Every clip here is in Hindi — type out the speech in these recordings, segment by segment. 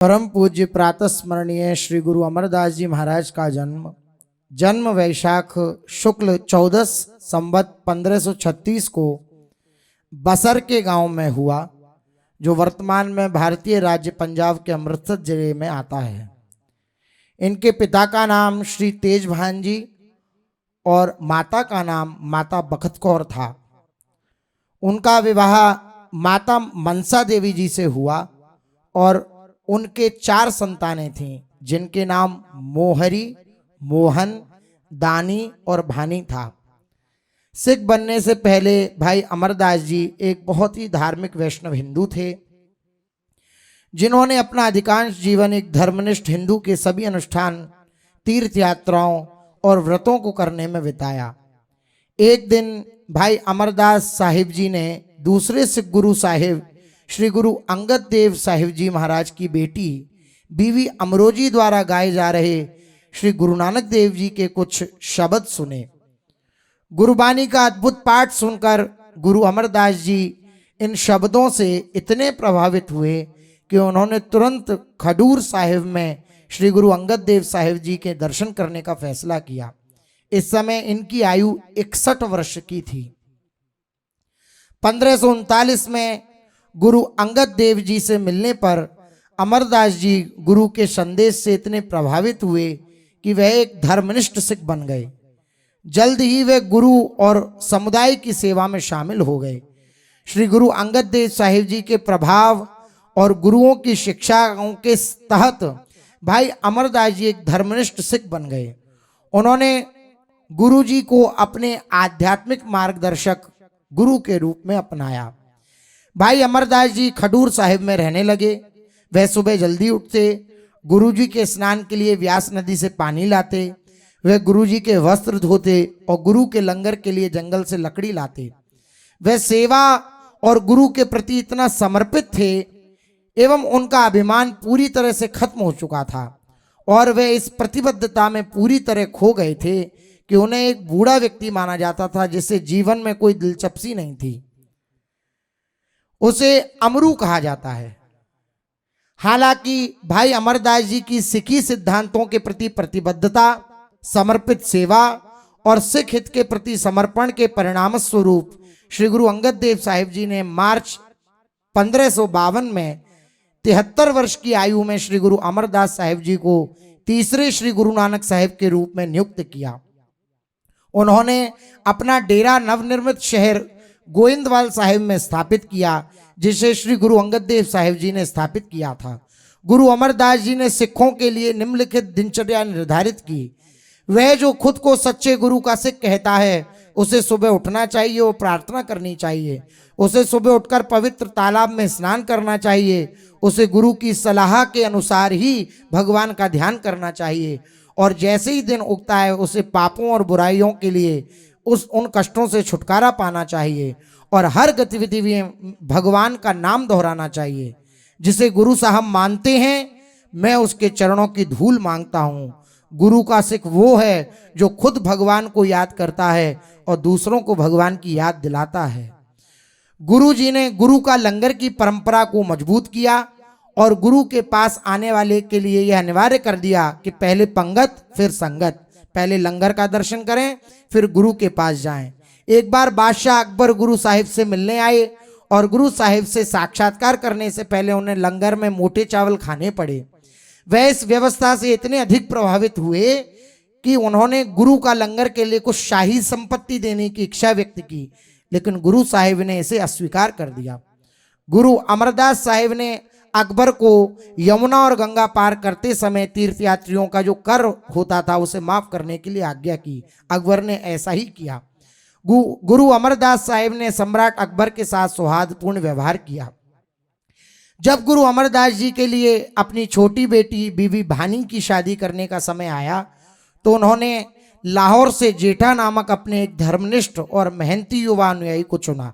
परम पूज्य प्रातः स्मरणीय श्री गुरु अमरदास जी महाराज का जन्म वैशाख शुक्ल 14 संवत 1536 को बसर के गांव में हुआ, जो वर्तमान में भारतीय राज्य पंजाब के अमृतसर जिले में आता है। इनके पिता का नाम श्री तेजभान जी और माता का नाम माता बखत कौर था। उनका विवाह माता मनसा देवी जी से हुआ और उनके 4 संतानें थीं, जिनके नाम मोहरी, मोहन, दानी और भानी था। सिख बनने से पहले भाई अमरदास जी एक बहुत ही धार्मिक वैष्णव हिंदू थे, जिन्होंने अपना अधिकांश जीवन एक धर्मनिष्ठ हिंदू के सभी अनुष्ठान, तीर्थ यात्राओं और व्रतों को करने में बिताया। एक दिन भाई अमरदास साहिब जी ने दूसरे सिख गुरु साहिब श्री गुरु अंगद देव साहिब जी महाराज की बेटी बीवी अमरोजी द्वारा गाए जा रहे श्री गुरु नानक देव जी के कुछ शब्द सुने। गुरुबानी का अद्भुत पाठ सुनकर गुरु अमरदास जी इन शब्दों से इतने प्रभावित हुए कि उन्होंने तुरंत खडूर साहिब में श्री गुरु अंगद देव साहिब जी के दर्शन करने का फैसला किया। इस समय इनकी आयु 61 वर्ष की थी। 1539 में गुरु अंगद देव जी से मिलने पर अमरदास जी गुरु के संदेश से इतने प्रभावित हुए कि वह एक धर्मनिष्ठ सिख बन गए। जल्द ही वे गुरु और समुदाय की सेवा में शामिल हो गए। श्री गुरु अंगद देव साहिब जी के प्रभाव और गुरुओं की शिक्षाओं के तहत भाई अमरदास जी एक धर्मनिष्ठ सिख बन गए। उन्होंने गुरु जी को अपने आध्यात्मिक मार्गदर्शक गुरु के रूप में अपनाया। भाई अमरदास जी खडूर साहिब में रहने लगे। वह सुबह जल्दी उठते, गुरु जी के स्नान के लिए व्यास नदी से पानी लाते, वह गुरु जी के वस्त्र धोते और गुरु के लंगर के लिए जंगल से लकड़ी लाते। वह सेवा और गुरु के प्रति इतना समर्पित थे एवं उनका अभिमान पूरी तरह से खत्म हो चुका था और वे इस प्रतिबद्धता में पूरी तरह खो गए थे कि उन्हें एक बूढ़ा व्यक्ति माना जाता था, जिसे जीवन में कोई दिलचस्पी नहीं थी। उसे अमरू कहा जाता है। हालांकि भाई अमरदास जी की सिखी सिद्धांतों के प्रति प्रतिबद्धता, समर्पित सेवा और सिख हित के प्रति समर्पण के परिणाम स्वरूप श्री गुरु अंगद देव साहिब जी ने मार्च 1552 में 73 वर्ष की आयु में श्री गुरु अमरदास साहिब जी को तीसरे श्री गुरु नानक साहिब के रूप में नियुक्त किया। उन्होंने अपना डेरा नवनिर्मित शहर गोविंदवाल साहिब में स्थापित किया, जिसे श्री गुरु अंगद देव साहिब जी ने स्थापित किया था। गुरु अमरदास जी ने सिखों के लिए निम्नलिखित दिनचर्या निर्धारित की। वह जो खुद को सच्चे गुरु का सिख कहता है, उसे सुबह उठना चाहिए और प्रार्थना करनी चाहिए। उसे सुबह उठकर पवित्र तालाब में स्नान करना चाहिए। उसे गुरु की सलाह के अनुसार ही भगवान का ध्यान करना चाहिए और जैसे ही दिन उगता है उसे पापों और बुराइयों के लिए उन कष्टों से छुटकारा पाना चाहिए और हर गतिविधि में भगवान का नाम दोहराना चाहिए। जिसे गुरु साहब मानते हैं, मैं उसके चरणों की धूल मांगता हूँ। गुरु का सिख वो है जो खुद भगवान को याद करता है और दूसरों को भगवान की याद दिलाता है। गुरु जी ने गुरु का लंगर की परंपरा को मजबूत किया और गुरु के पास आने वाले के लिए यह अनिवार्य कर दिया कि पहले पंगत फिर संगत, पहले लंगर का दर्शन करें फिर गुरु के पास जाएं। एक बार बादशाह अकबर गुरु साहिब से मिलने आए और गुरु साहिब से साक्षात्कार करने से पहले उन्हें लंगर में मोटे चावल खाने पड़े। वह इस व्यवस्था से इतने अधिक प्रभावित हुए कि उन्होंने गुरु का लंगर के लिए कुछ शाही संपत्ति देने की इच्छा व्यक्त की, लेकिन गुरु साहिब ने इसे अस्वीकार कर दिया। गुरु अमरदास साहिब ने अकबर को यमुना और गंगा पार करते समय तीर्थयात्रियों का जो कर होता था उसे माफ करने के लिए आज्ञा की। अकबर ने ऐसा ही किया। गुरु अमरदास साहिब ने सम्राट अकबर के साथ सौहार्दपूर्ण व्यवहार किया। जब गुरु अमरदास जी के लिए अपनी छोटी बेटी बीवी भानी की शादी करने का समय आया तो उन्होंने लाहौर से जेठा नामक अपने एक धर्मनिष्ठ और मेहनती युवा अनुयायी को चुना।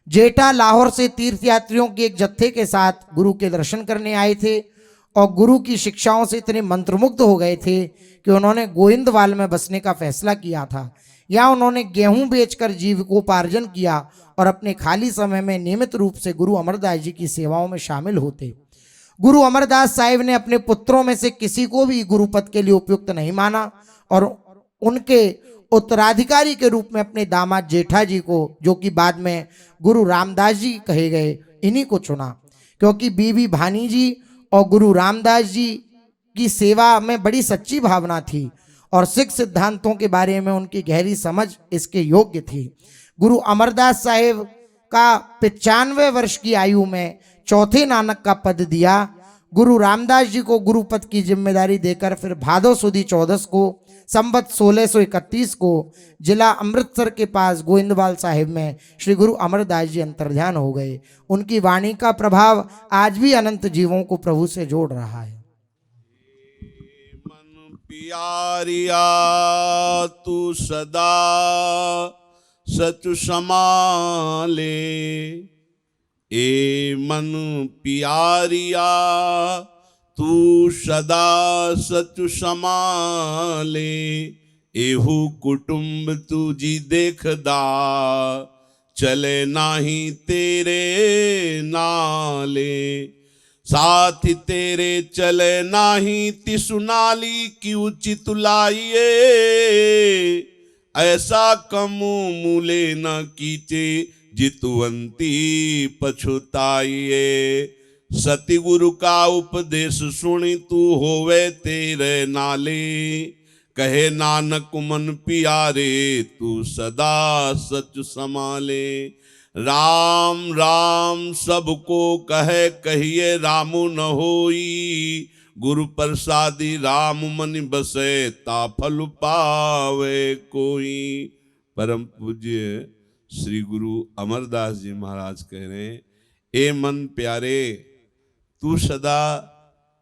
जेठा लाहौर से तीर्थयात्रियों के एक जत्थे के साथ गुरु के दर्शन करने आए थे और गुरु की शिक्षाओं से इतने मंत्रमुग्ध हो गए थे कि उन्होंने गोविंदवाल में बसने का फैसला किया था। यहाँ उन्होंने गेहूं बेचकर जीविकोपार्जन किया और अपने खाली समय में नियमित रूप से गुरु अमरदास जी की सेवाओं में शामिल होते। गुरु अमरदास साहिब ने अपने पुत्रों में से किसी को भी गुरु पद के लिए उपयुक्त नहीं माना और उनके उत्तराधिकारी के रूप में अपने दामाद जेठा जी को, जो कि बाद में गुरु रामदास जी कहे गए, इन्हीं को चुना। क्योंकि बीबी भानी जी और गुरु रामदास जी की सेवा में बड़ी सच्ची भावना थी और सिख सिद्धांतों के बारे में उनकी गहरी समझ इसके योग्य थी। गुरु अमरदास साहिब का 95 वर्ष की आयु में चौथे नानक का पद दिया। गुरु रामदास जी को गुरु पद की जिम्मेदारी देकर फिर भादो सुदी 14 को संवत 1631 को जिला अमृतसर के पास गोविंदवाल साहिब में श्री गुरु अमरदास जी अंतर्ध्यान हो गए। उनकी वाणी का प्रभाव आज भी अनंत जीवों को प्रभु से जोड़ रहा है। मन प्यारिया तू सदा सच समाले, ए मन प्यारिया तू सदा सच समाले, एहू कुटुंब तुझी देखदा चले नाही तेरे नाले, साथ तेरे चले नाही तिसुनाली की उचित लाइए, ऐसा कमु मूले न कीचे जितुवंती पछुताइए, सतिगुरु का उपदेश सुनी तू होवे तेरे नाले, कहे नानक मन प्यारे तू सदा सच समाले, राम राम सबको कहे कहिए रामु न होई, गुरु प्रसादी राम मन बसे ता फल पावे कोई। परम पूज्य श्री गुरु अमरदास जी महाराज कह रहे हैं, ए मन प्यारे तू सदा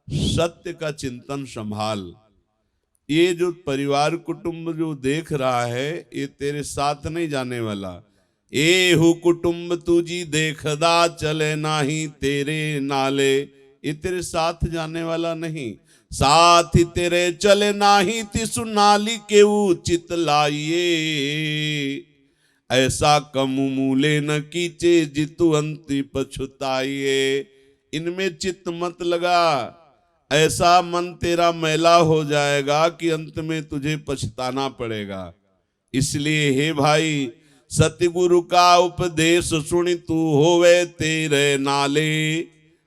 सत्य का चिंतन संभाल। ये जो परिवार कुटुंब जो देख रहा है ये तेरे साथ नहीं जाने वाला, एहू कुटुंब तुझी देखदा चले नाही तेरे नाले, ये तेरे साथ जाने वाला नहीं, साथ तेरे चले नाही तिसु नाली के उचित लाइए, ऐसा कमु मूले न कीचे जितु अंति पछुताइए, इनमें चित्त मत लगा, ऐसा मन तेरा मैला हो जाएगा कि अंत में तुझे पछताना पड़ेगा। इसलिए हे भाई सतगुरु का उपदेश सुनी तू होवे तेरे नाले,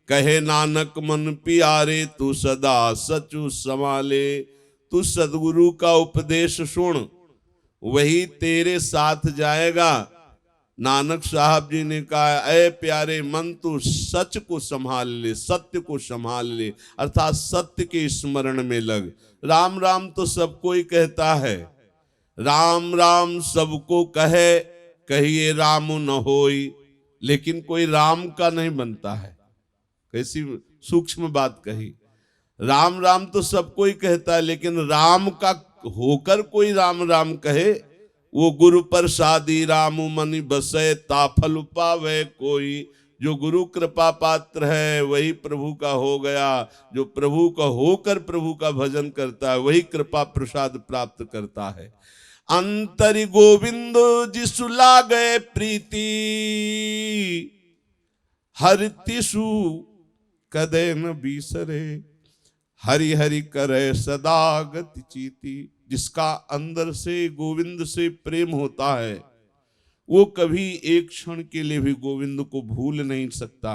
कहे नानक मन प्यारे तू सदा सचु संभाले, तू सदगुरु का उपदेश सुन वही तेरे साथ जाएगा। नानक साहब जी ने कहा, ऐ प्यारे मन तू सच को संभाल ले, सत्य को संभाल ले, अर्थात सत्य के स्मरण में लग। राम राम तो सब कोई कहता है, राम राम सबको कहे कहिए राम न होई, लेकिन कोई राम का नहीं बनता है। कैसी सूक्ष्म बात कही, राम राम तो सब कोई कहता है, लेकिन राम का होकर कोई राम राम कहे, वो गुरु प्रसादी राम मनि बसे ता फल पावे कोई। जो गुरु कृपा पात्र है वही प्रभु का हो गया, जो प्रभु का होकर प्रभु का भजन करता है वही कृपा प्रसाद प्राप्त करता है। अंतरि गोविंद जिसु लागे प्रीति, हरि तिसु कदे न बीसरे, हरि हरि करे सदा गति चीती। जिसका अंदर से गोविंद से प्रेम होता है वो कभी एक क्षण के लिए भी गोविंद को भूल नहीं सकता,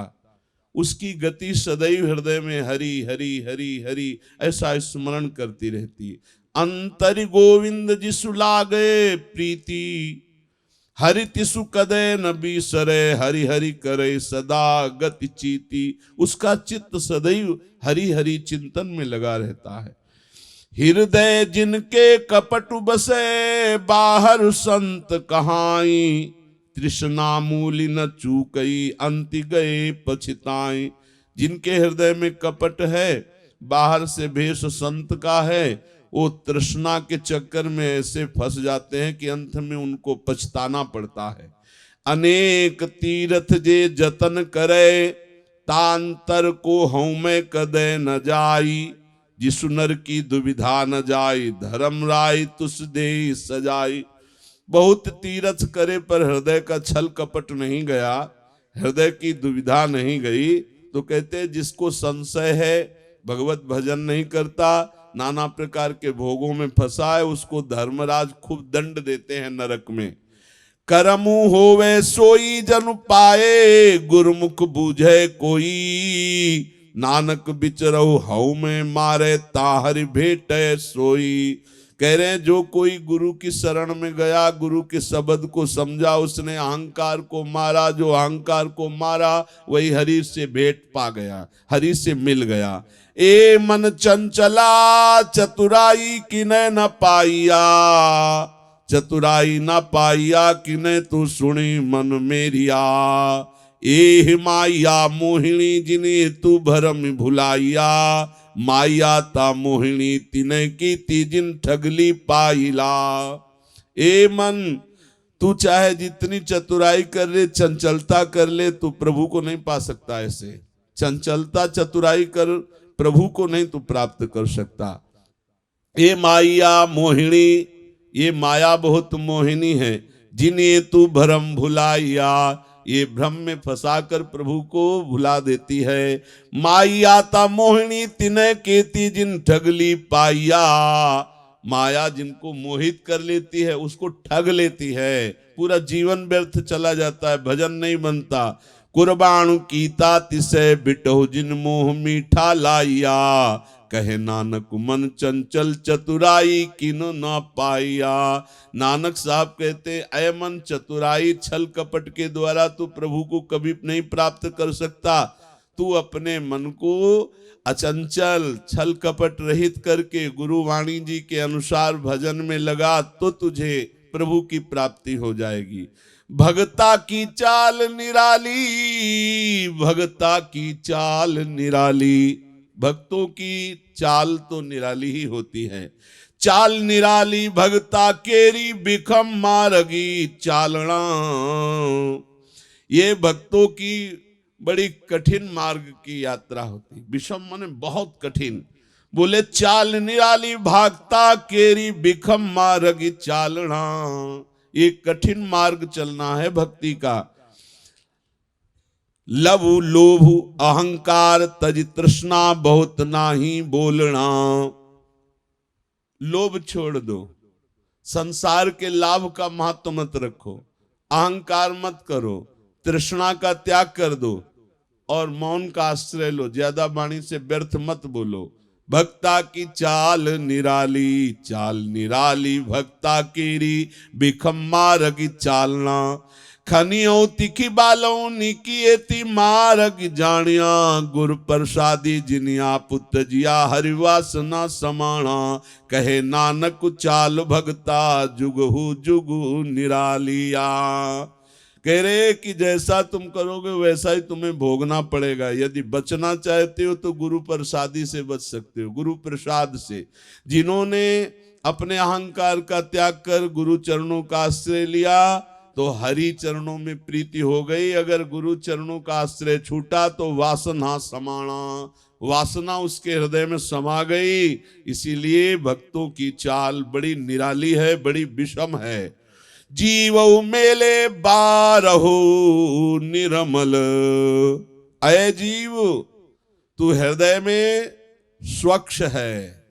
उसकी गति सदैव हृदय में हरि हरि हरि हरि ऐसा स्मरण करती रहती है। अंतर गोविंद जिसु लागे प्रीति, हरि तिसु कदे न बीसरे, हरि हरि करे सदा गति चीती। उसका चित्त सदैव हरि हरि चिंतन में लगा रहता है। हृदय जिनके कपट बसे, बाहर संत कहाई, तृष्णा मूली न चूकई, अंति गए पछताई। जिनके हृदय में कपट है, बाहर से भेष संत का है, वो तृष्णा के चक्कर में ऐसे फंस जाते हैं कि अंत में उनको पछताना पड़ता है। अनेक तीर्थ जे जतन करे, तांतर को हूं में कदे न जाई। जिसु नर की दुविधा न जाई, धर्म राय तुस दे सजाई। बहुत तीर्थ करे पर हृदय का छल कपट नहीं गया, हृदय की दुविधा नहीं गई, तो कहते हैं जिसको संशय है, भगवत भजन नहीं करता, नाना प्रकार के भोगों में फंसा है, उसको धर्मराज खूब दंड देते हैं नरक में। करमु होवे सोई जन पाए, गुरुमुख बूझे कोई, नानक बिचरहु हऊ में मारे, ताहरि भेटे सोई। कह रहे हैं जो कोई गुरु की शरण में गया, गुरु के शब्द को समझा, उसने अहंकार को मारा, जो अहंकार को मारा वही हरि से भेंट पा गया, हरि से मिल गया। ए मन चंचला चतुराई किने न पाइया, चतुराई न पाइया किने तू सुनी मन मेरिया। ए माया मोहिनी जिने तू भरम भुलाइया, माया ता मोहिनी तिने की तिजिन ठगली पाइला। ए मन तू चाहे जितनी चतुराई कर ले, चंचलता कर ले, तू प्रभु को नहीं पा सकता। ऐसे चंचलता चतुराई कर प्रभु को नहीं तू प्राप्त कर सकता। ये माया मोहिनी, ये माया बहुत मोहिनी है। जिन्हें तू भ्रम भुलाइया, ये भ्रम में फंसाकर प्रभु को भुला देती है। माया ता मोहिनी तिने केती जिन ठगली पाइया, माया जिनको मोहित कर लेती है उसको ठग लेती है, पूरा जीवन व्यर्थ चला जाता है, भजन नहीं बनता। कुर्बान कीता तिसे बिटहु जिन मोह मीठा लाइया, कहे नानक मन चंचल चतुराई किनो न पाइया। नानक साहब कहते अय मन चतुराई छल कपट के द्वारा तू प्रभु को कभी नहीं प्राप्त कर सकता। तू अपने मन को अचंचल छल कपट रहित करके गुरुवाणी जी के अनुसार भजन में लगा तो तुझे प्रभु की प्राप्ति हो जाएगी। भगता की चाल निराली, भगता की चाल निराली, भक्तों की चाल तो निराली ही होती है। चाल निराली भगता केरी बिखम मारगी चालना, ये भक्तों की बड़ी कठिन मार्ग की यात्रा होती। विषम माने बहुत कठिन। बोले चाल निराली भागता केरी बिखम मारगी चालना, ये कठिन मार्ग चलना है भक्ति का। लव लोभ अहंकार तज तृष्णा बहुत नाही बोलना, लोभ छोड़ दो, संसार के लाभ का महत्व मत रखो, अहंकार मत करो, तृष्णा का त्याग कर दो और मौन का आश्रय लो, ज्यादा वाणी से व्यर्थ मत बोलो। भक्ता की चाल निराली, चाल निराली भक्ता केरी बिखम मारगी चालना, खनियो तिखी बालों निकी मारग जानिया, गुर प्रसादी जिनिया पुत जिया हरिवासना समाना, कहे नानक चाल भगता जुगहु जुगु निरालिया। कह रहे कि जैसा तुम करोगे वैसा ही तुम्हें भोगना पड़ेगा। यदि बचना चाहते हो तो गुरु प्रसादी से बच सकते हो, गुरु प्रसाद से। जिन्होंने अपने अहंकार का त्याग कर गुरु चरणों का आश्रय लिया तो हरि चरणों में प्रीति हो गई। अगर गुरु चरणों का आश्रय छूटा तो वासना समाना, वासना उसके हृदय में समा गई। इसीलिए भक्तों की चाल बड़ी निराली है, बड़ी विषम है। जीव मेले बारहो निरमल, अय जीव तू हृदय में स्वच्छ है,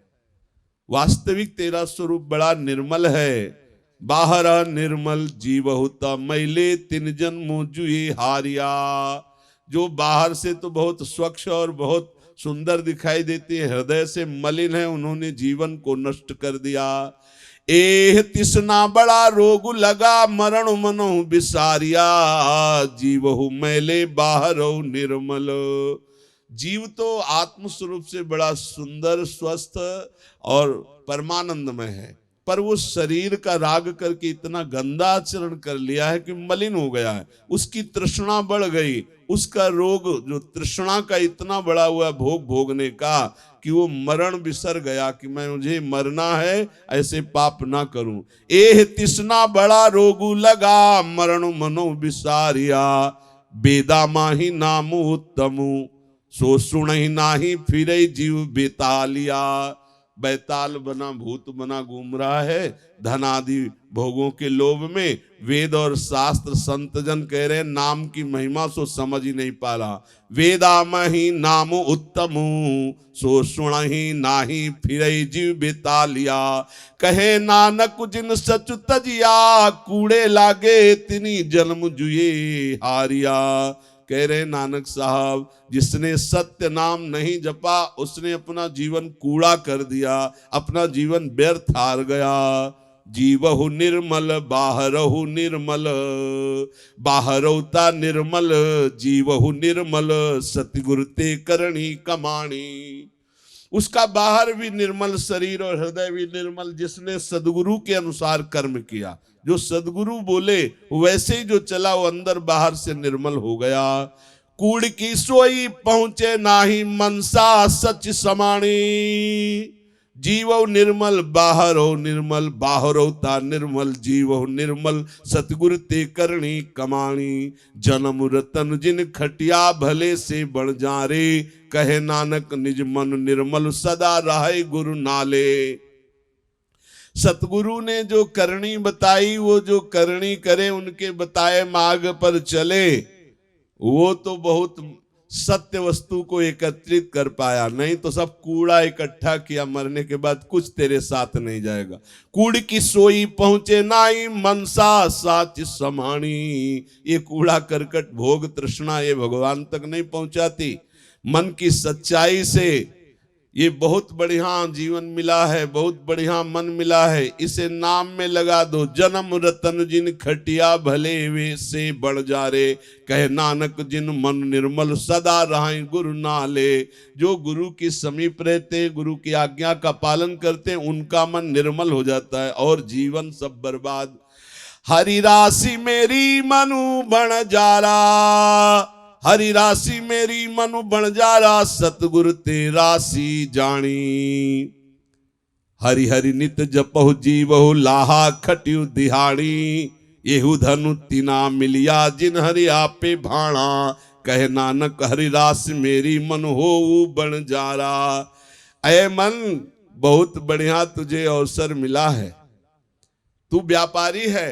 वास्तविक तेरा स्वरूप बड़ा निर्मल है। बाहर निर्मल जीवहुता मैले तिन जन्म जुए हारिया, जो बाहर से तो बहुत स्वच्छ और बहुत सुंदर दिखाई देती है, हृदय से मलिन है, उन्होंने जीवन को नष्ट कर दिया। एह तिसना बड़ा रोग लगा मरण मनो बिसारिया, जीवहु मैले बाहरो निर्मल। जीव तो आत्म स्वरूप से बड़ा सुंदर स्वस्थ और परमानंदमय है, पर वो शरीर का राग करके इतना गंदा आचरण कर लिया है कि मलिन हो गया है। उसकी तृष्णा बढ़ गई, उसका रोग जो तृष्णा का इतना बड़ा हुआ भोग भोगने का कि वो मरण बिसर गया कि मैं मुझे मरना है, ऐसे पाप ना करूं। एह तिसना बड़ा रोगु लगा मरण मनो बिसारिया, बेदा माही नामु उत्तमु सो सुनहि नाही फिरे जीव बेतालिया। बैताल बना, भूत बना घूम रहा है धन आदि भोगों के लोभ में। वेद और शास्त्र संत जन कह रहे नाम की महिमा सो समझ ही नहीं पा रहा। वेदामहि नाम उत्तम सो सुणहि नाही फिरई जीव बेतालिया। कहे नानक जिन सचु तजिया कूड़े लागे तिनी जन्म जुए हारिया। कह रहे नानक साहब जिसने सत्य नाम नहीं जपा उसने अपना जीवन कूड़ा कर दिया, अपना जीवन व्यर्थ हार गया। जीवहु निर्मल बाहरहु निर्मल, बाहरौता निर्मल जीवहु निर्मल, सतगुरु ते करणी कमाणी। उसका बाहर भी निर्मल शरीर और हृदय भी निर्मल, जिसने सदगुरु के अनुसार कर्म किया, जो सदगुरु बोले वैसे ही जो चला वो अंदर बाहर से निर्मल हो गया। कूड़ की सोई पहुंचे नाही मनसा सच समाणी। जीवो निर्मल बाहरो निर्मल, बाहरोता निर्मल जीवो निर्मल, सतगुरु ते करणी कमाणी। जन्म रतन जिन खटिया भले से बण जा रे, कहे नानक निज मन निर्मल सदा रहे गुरु नाले। सतगुरु ने जो करनी बताई, वो जो करनी करे उनके बताए मार्ग पर चले, वो तो बहुत सत्य वस्तु को एकत्रित कर पाया, नहीं तो सब कूड़ा इकट्ठा किया, मरने के बाद कुछ तेरे साथ नहीं जाएगा। कूड़ की सोई पहुंचे नाई मनसा साच समाणी। ये कूड़ा करकट भोग तृष्णा ये भगवान तक नहीं पहुंचाती। मन की सच्चाई से ये बहुत बढ़िया जीवन मिला है, बहुत बढ़िया मन मिला है, इसे नाम में लगा दो। जन्म रतन जिन खटिया भले वे से बढ़ जा रे, कहे नानक जिन मन निर्मल सदा रहे गुरु नाले। जो गुरु के समीप रहते, गुरु की आज्ञा का पालन करते, उनका मन निर्मल हो जाता है और जीवन सब बर्बाद। हरि राशि मेरी मनु बण जारा, हरि राशि मेरी मनु बण जारा, सतगुरु ते राशि जानी। हरि हरि नित जपहु जीवहु लाहा खटियु दिहाड़ी। येहु धनु तिना मिलिया जिन हरि आपे भाणा, कहे नानक हरि राशि मेरी मन हो बण जारा। ऐ मन बहुत बढ़िया तुझे अवसर मिला है, तू व्यापारी है,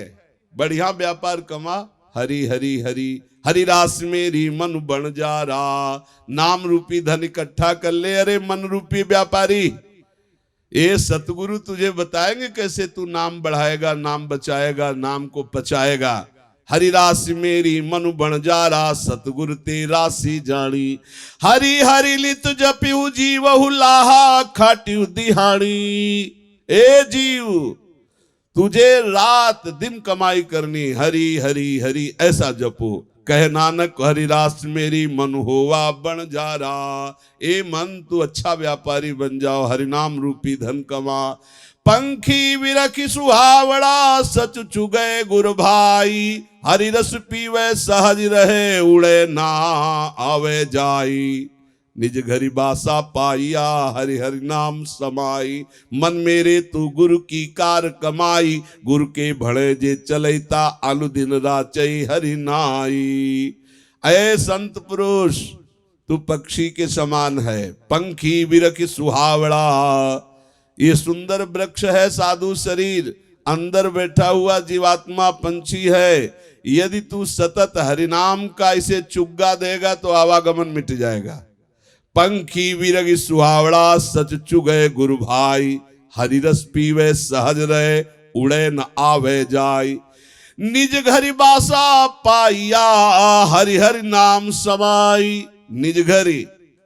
बढ़िया व्यापार कमा। हरि हरि हरि हरि रास मेरी मन बन जा रहा। नाम रूपी धन इकट्ठा कर ले, अरे मन रूपी व्यापारी। ये सतगुरु तुझे बताएंगे कैसे तू नाम बढ़ाएगा, नाम बचाएगा, नाम को पचाएगा। हरि राशि मेरी मन बन जा रहा, सतगुरु ते राशि जानी। हरि हरि लित जपियु जीवहु लाहा खाटियु दिहाड़ी। ए जीव तुझे रात दिन कमाई करनी, हरि हरि हरि ऐसा जपो। कहे नानक हरि रास मेरी मन होवा बन जा रहा। ए मन तू अच्छा व्यापारी बन जाओ, हरि नाम रूपी धन कमा। पंखी विरखी सुहावड़ा सच चुगए गुरु भाई। हरि रस पीवे सहज रहे उड़े ना आवे जाई। निज घरी बासा पाइया हरि हरि नाम समाई। मन मेरे तू गुरु की कार कमाई। गुरु के भड़े जे चलैता अनुदिन राचई हरि नाई। ऐ संत पुरुष तू पक्षी के समान है, पंखी विरखी सुहावड़ा। ये सुंदर वृक्ष है साधु शरीर, अंदर बैठा हुआ जीवात्मा पंछी है। यदि तू सतत हरिनाम का इसे चुग्गा देगा तो आवागमन मिट जाएगा। पंखी विरगी सुहावड़ा सच चुगए गुरु भाई। हरि रस पीवे सहज रहे उड़े न आवे जाई। निज घरी बासा पाइया हरि हरि नाम समाई। निज घरी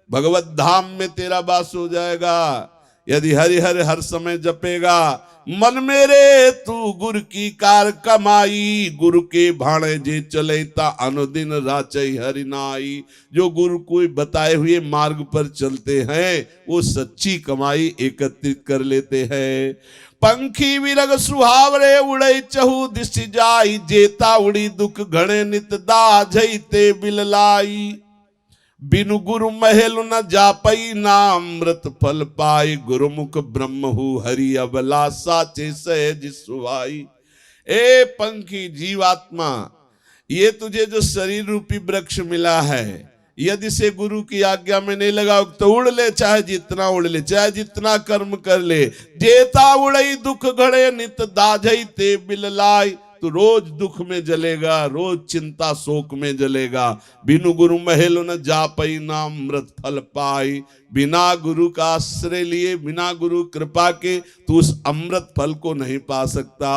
भगवत धाम में तेरा वास हो जाएगा यदि हरि हरि हर समय जपेगा। मन मेरे तू गुरु की कार कमाई। गुरु के भाणे जे चलेता अनुदिन राचई हरि नाई। जो गुरु को बताए हुए मार्ग पर चलते हैं वो सच्ची कमाई एकत्रित कर लेते हैं। पंखी विरग सुहावरे उड़ई चहु दिश जाई। जेता उड़ी दुख घणे नित दाझई ते बिललाई। बिनु गुरु महल न जापई नामृत फल पाई। गुरुमुख ब्रह्म हु हरि अबला साचे सहज सुहाई। ए पंखी जीवात्मा, ये तुझे जो शरीर रूपी वृक्ष मिला है यदि से गुरु की आज्ञा में नहीं लगा तो उड़ ले, चाहे जितना उड़ ले, चाहे जितना कर्म कर ले। जेता उड़ई दुख घड़े नित दाझई ते बिललाई। तो रोज दुख में जलेगा, रोज चिंता शोक में जलेगा। बिनु गुरु महल न जा पई ना अमृत फल पाई। बिना गुरु का आश्रय लिए, बिना गुरु कृपा के तू उस अमृत फल को नहीं पा सकता।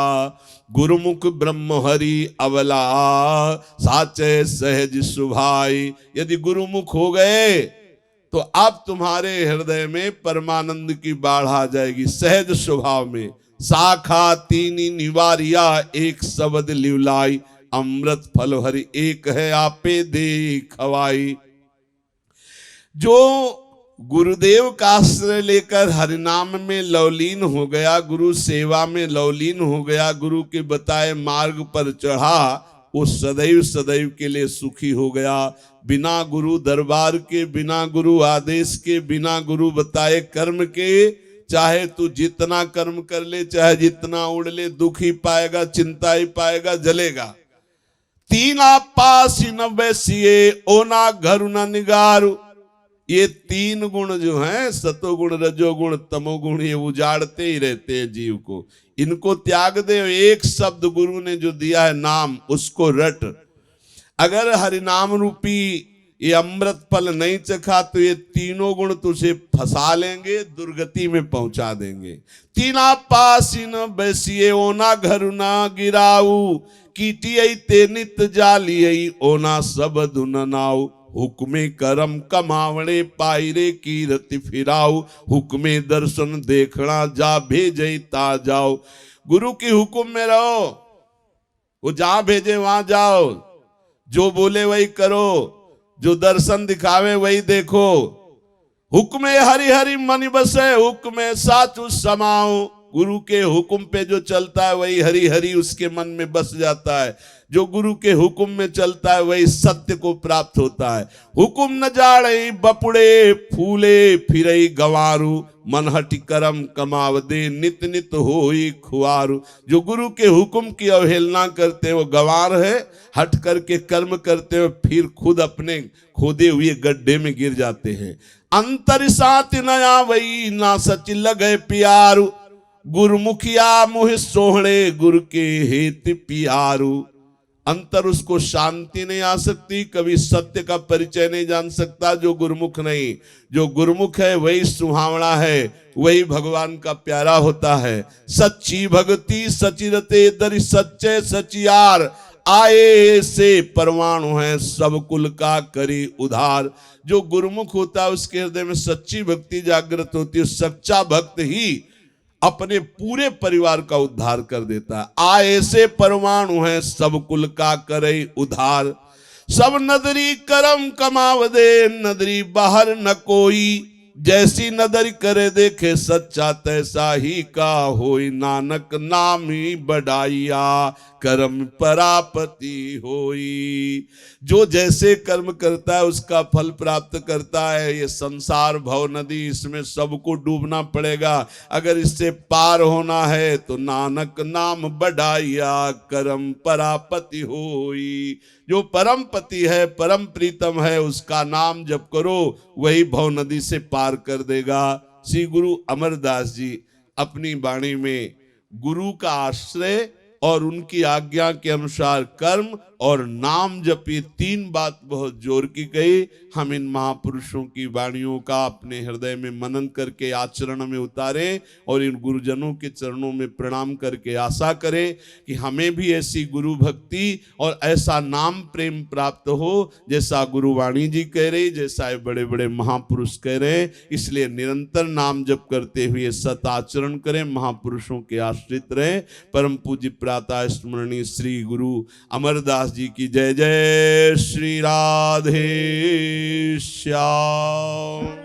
गुरुमुख ब्रह्म हरि अवला साचे सहज सुभाई। यदि गुरुमुख हो गए तो अब तुम्हारे हृदय में परमानंद की बाढ़ आ जाएगी। सहज स्वभाव में शाखा तीनी निवारिया एक शब्द लिवलाई। अमृत फल हरि एक है आपे दे खवाई। जो गुरुदेव का आश्रय लेकर हरिनाम में लवलीन हो गया, गुरु सेवा में लवलीन हो गया, गुरु के बताए मार्ग पर चढ़ा, वो सदैव सदैव के लिए सुखी हो गया। बिना गुरु दरबार के, बिना गुरु आदेश के, बिना गुरु बताए कर्म के, चाहे तू जितना कर्म कर ले, चाहे जितना उड़ ले, दुख ही पाएगा, चिंता ही पाएगा, जलेगा। तीना पास न बैसिए ओना घर न निगारू। ये तीन गुण जो हैं, सतोगुण रजोगुण तमोगुण, ये उजाड़ते ही रहते हैं जीव को। इनको त्याग दे। एक शब्द गुरु ने जो दिया है नाम, उसको रट। अगर हरिनाम रूपी ये अमृत फल नहीं चखा तो ये तीनों गुण तुझे फंसा लेंगे, दुर्गति में पहुंचा देंगे। तीना पास न बैसिए ओना घर ना गिराऊ। कीटियई ते नित जालियई ओना सबद न नाऊ। हुक्मे करम कमावणे पायरे कीरति फिराऊ। हुक्मे दर्शन देखना जा भेजे ता जाओ। गुरु की हुक्म में रहो, वो जहां भेजे वहां जाओ। जो बोले वही करो, जो दर्शन दिखावे वही देखो। हुक्मे हरि हरि मन बसे हुक्मे साचु समाओ। गुरु के हुक्म पे जो चलता है वही हरि हरि उसके मन में बस जाता है। जो गुरु के हुक्म में चलता है वही सत्य को प्राप्त होता है। हुक्म न जाड़े बपुड़े फूले फिरई गवारू। मन हटि करम कमावदे नित नित होई खुआरू। जो गुरु के हुक्म की अवहेलना करते वो गंवार है, हट करके कर्म करते हुए फिर खुद अपने खोदे हुए गड्ढे में गिर जाते हैं। अंतर साथ नया वही ना सच लगे प्यारू। गुरुमुखिया मुह सोहणे गुरु के हेत पियारू। अंतर उसको शांति नहीं आ सकती, कभी सत्य का परिचय नहीं जान सकता जो गुरुमुख नहीं। जो गुरुमुख है वही सुहावना है, वही भगवान का प्यारा होता है। सच्ची भक्ति सचिरते दरि सच्चे सचियार। आए से परमाणु है सब कुल का करी उधार। जो गुरुमुख होता है उसके हृदय में सच्ची भक्ति जागृत होती है। सच्चा भक्त ही अपने पूरे परिवार का उद्धार कर देता है। आ ऐसे परमाणु है सब कुल का करे उधार। सब नदरी करम कमाव दे नदरी बाहर न कोई। जैसी नदरी करे देखे सच्चा तैसा ही का होई। नानक नाम ही बढ़ाइया कर्म परापति होई। जो जैसे कर्म करता है उसका फल प्राप्त करता है। ये संसार भव नदी, इसमें सबको डूबना पड़ेगा। अगर इससे पार होना है तो नानक नाम बढ़ाइया कर्म परापति होई। जो परम पति है, परम प्रीतम है, उसका नाम जप करो, वही भव नदी से पार कर देगा। श्री गुरु अमरदास जी अपनी वाणी में गुरु का आश्रय और उनकी आज्ञा के अनुसार कर्म और नाम जप, ये तीन बात बहुत जोर की कही। हम इन महापुरुषों की वाणियों का अपने हृदय में मनन करके आचरण में उतारें और इन गुरुजनों के चरणों में प्रणाम करके आशा करें कि हमें भी ऐसी गुरु भक्ति और ऐसा नाम प्रेम प्राप्त हो जैसा गुरुवाणी जी कह रही, जैसा बड़े बड़े महापुरुष कह रहे हैं। इसलिए निरंतर नाम जप करते हुए सत आचरण करें, महापुरुषों के आश्रित रहें। परम पूज्य प्रातः स्मरणीय श्री गुरु अमरदास जी की जय। जय श्री राधे श्याम।